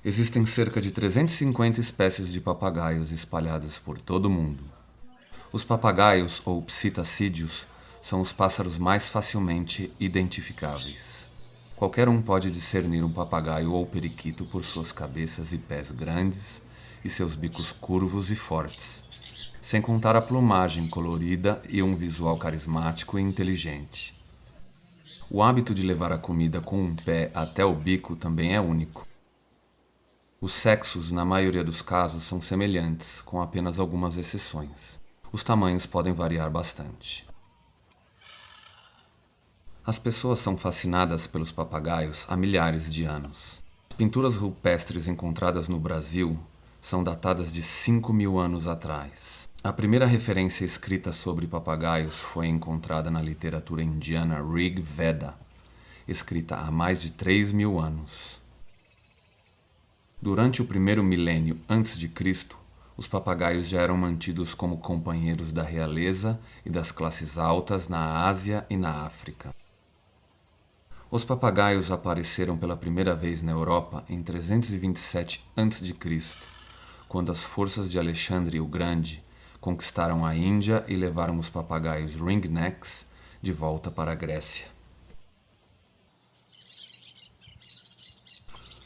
Existem cerca de 350 espécies de papagaios espalhadas por todo o mundo. Os papagaios, ou psitacídeos, são os pássaros mais facilmente identificáveis. Qualquer um pode discernir um papagaio ou periquito por suas cabeças e pés grandes e seus bicos curvos e fortes, sem contar a plumagem colorida e um visual carismático e inteligente. O hábito de levar a comida com um pé até o bico também é único. Os sexos, na maioria dos casos, são semelhantes, com apenas algumas exceções. Os tamanhos podem variar bastante. As pessoas são fascinadas pelos papagaios há milhares de anos. As pinturas rupestres encontradas no Brasil são datadas de 5.000 anos atrás. A primeira referência escrita sobre papagaios foi encontrada na literatura indiana Rig Veda, escrita há mais de 3.000 anos. Durante o primeiro milênio antes de Cristo, os papagaios já eram mantidos como companheiros da realeza e das classes altas na Ásia e na África. Os papagaios apareceram pela primeira vez na Europa em 327 a.C., quando as forças de Alexandre o Grande conquistaram a Índia e levaram os papagaios ringnecks de volta para a Grécia.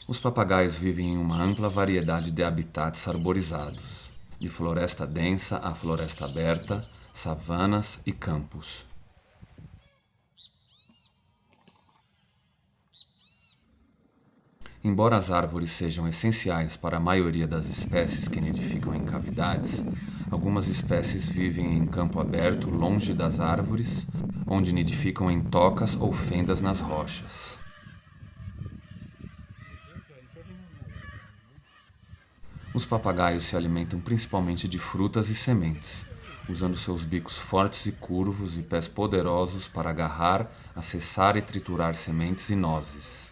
Os papagaios vivem em uma ampla variedade de habitats arborizados, de floresta densa a floresta aberta, savanas e campos. Embora as árvores sejam essenciais para a maioria das espécies que nidificam em cavidades, algumas espécies vivem em campo aberto, longe das árvores, onde nidificam em tocas ou fendas nas rochas. Os papagaios se alimentam principalmente de frutas e sementes, usando seus bicos fortes e curvos e pés poderosos para agarrar, acessar e triturar sementes e nozes.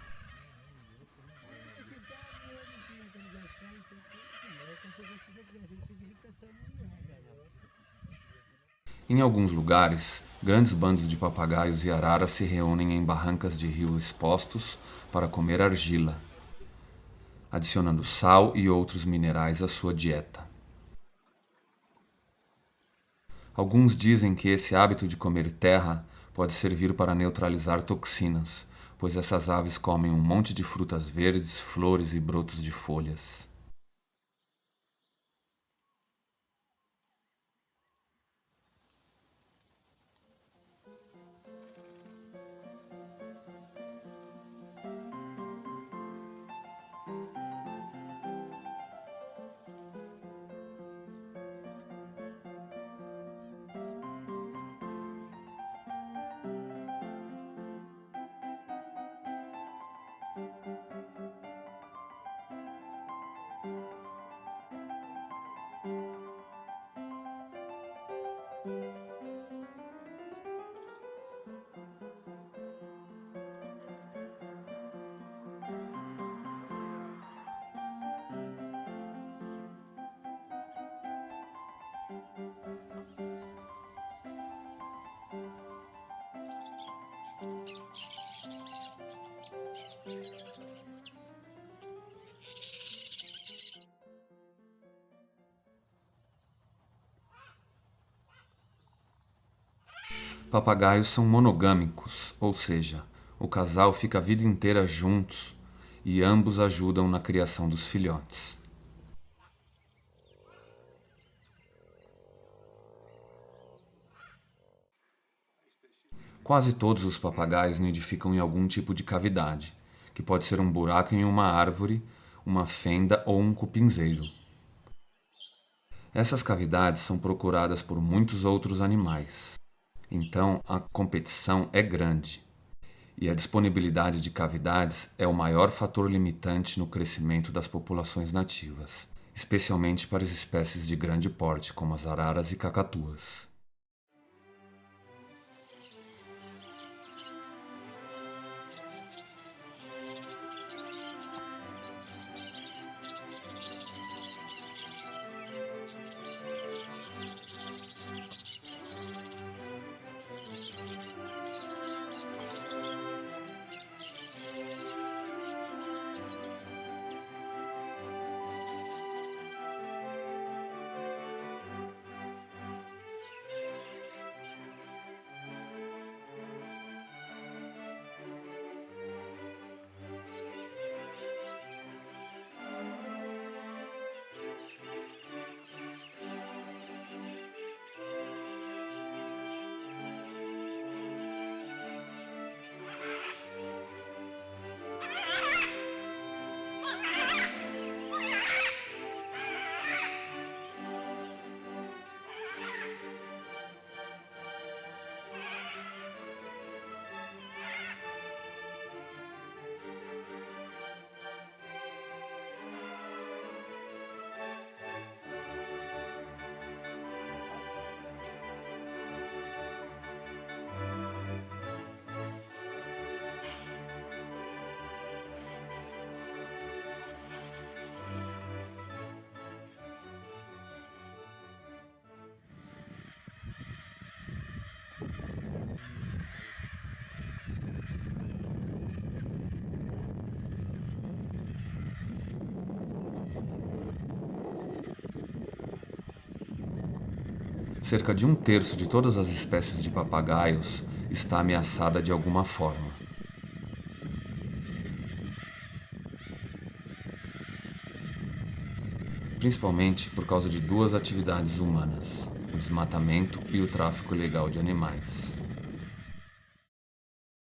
Em alguns lugares, grandes bandos de papagaios e araras se reúnem em barrancas de rio expostos para comer argila, adicionando sal e outros minerais à sua dieta. Alguns dizem que esse hábito de comer terra pode servir para neutralizar toxinas, pois essas aves comem um monte de frutas verdes, flores e brotos de folhas. Papagaios são monogâmicos, ou seja, o casal fica a vida inteira juntos e ambos ajudam na criação dos filhotes. Quase todos os papagaios nidificam em algum tipo de cavidade, que pode ser um buraco em uma árvore, uma fenda ou um cupinzeiro. Essas cavidades são procuradas por muitos outros animais. Então, a competição é grande, e a disponibilidade de cavidades é o maior fator limitante no crescimento das populações nativas, especialmente para as espécies de grande porte, como as araras e cacatuas. Cerca de 1/3 de todas as espécies de papagaios está ameaçada de alguma forma. Principalmente por causa de duas atividades humanas: o desmatamento e o tráfico ilegal de animais.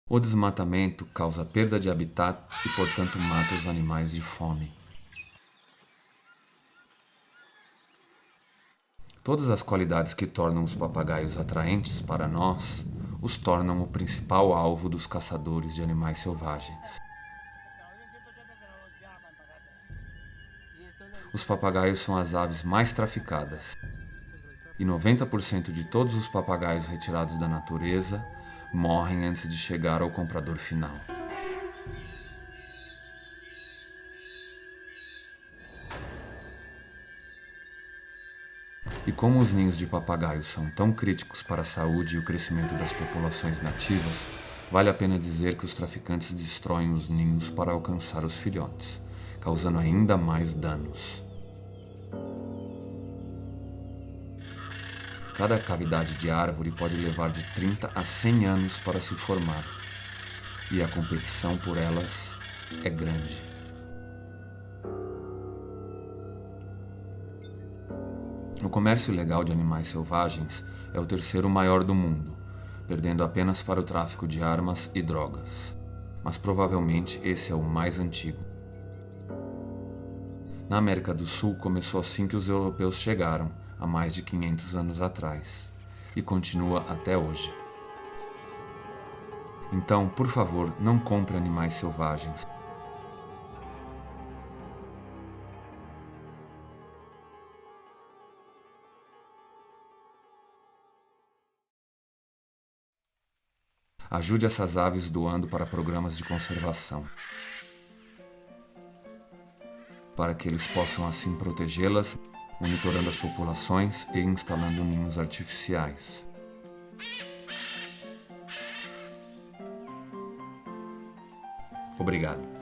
O desmatamento causa perda de habitat e, portanto, mata os animais de fome. Todas as qualidades que tornam os papagaios atraentes para nós os tornam o principal alvo dos caçadores de animais selvagens. Os papagaios são as aves mais traficadas, e 90% de todos os papagaios retirados da natureza morrem antes de chegar ao comprador final. E como os ninhos de papagaios são tão críticos para a saúde e o crescimento das populações nativas, vale a pena dizer que os traficantes destroem os ninhos para alcançar os filhotes, causando ainda mais danos. Cada cavidade de árvore pode levar de 30 a 100 anos para se formar, e a competição por elas é grande. O comércio ilegal de animais selvagens é o terceiro maior do mundo, perdendo apenas para o tráfico de armas e drogas. Mas provavelmente esse é o mais antigo. Na América do Sul começou assim que os europeus chegaram, há mais de 500 anos atrás, e continua até hoje. Então, por favor, não compre animais selvagens. Ajude essas aves doando para programas de conservação, para que eles possam assim protegê-las, monitorando as populações e instalando ninhos artificiais. Obrigado.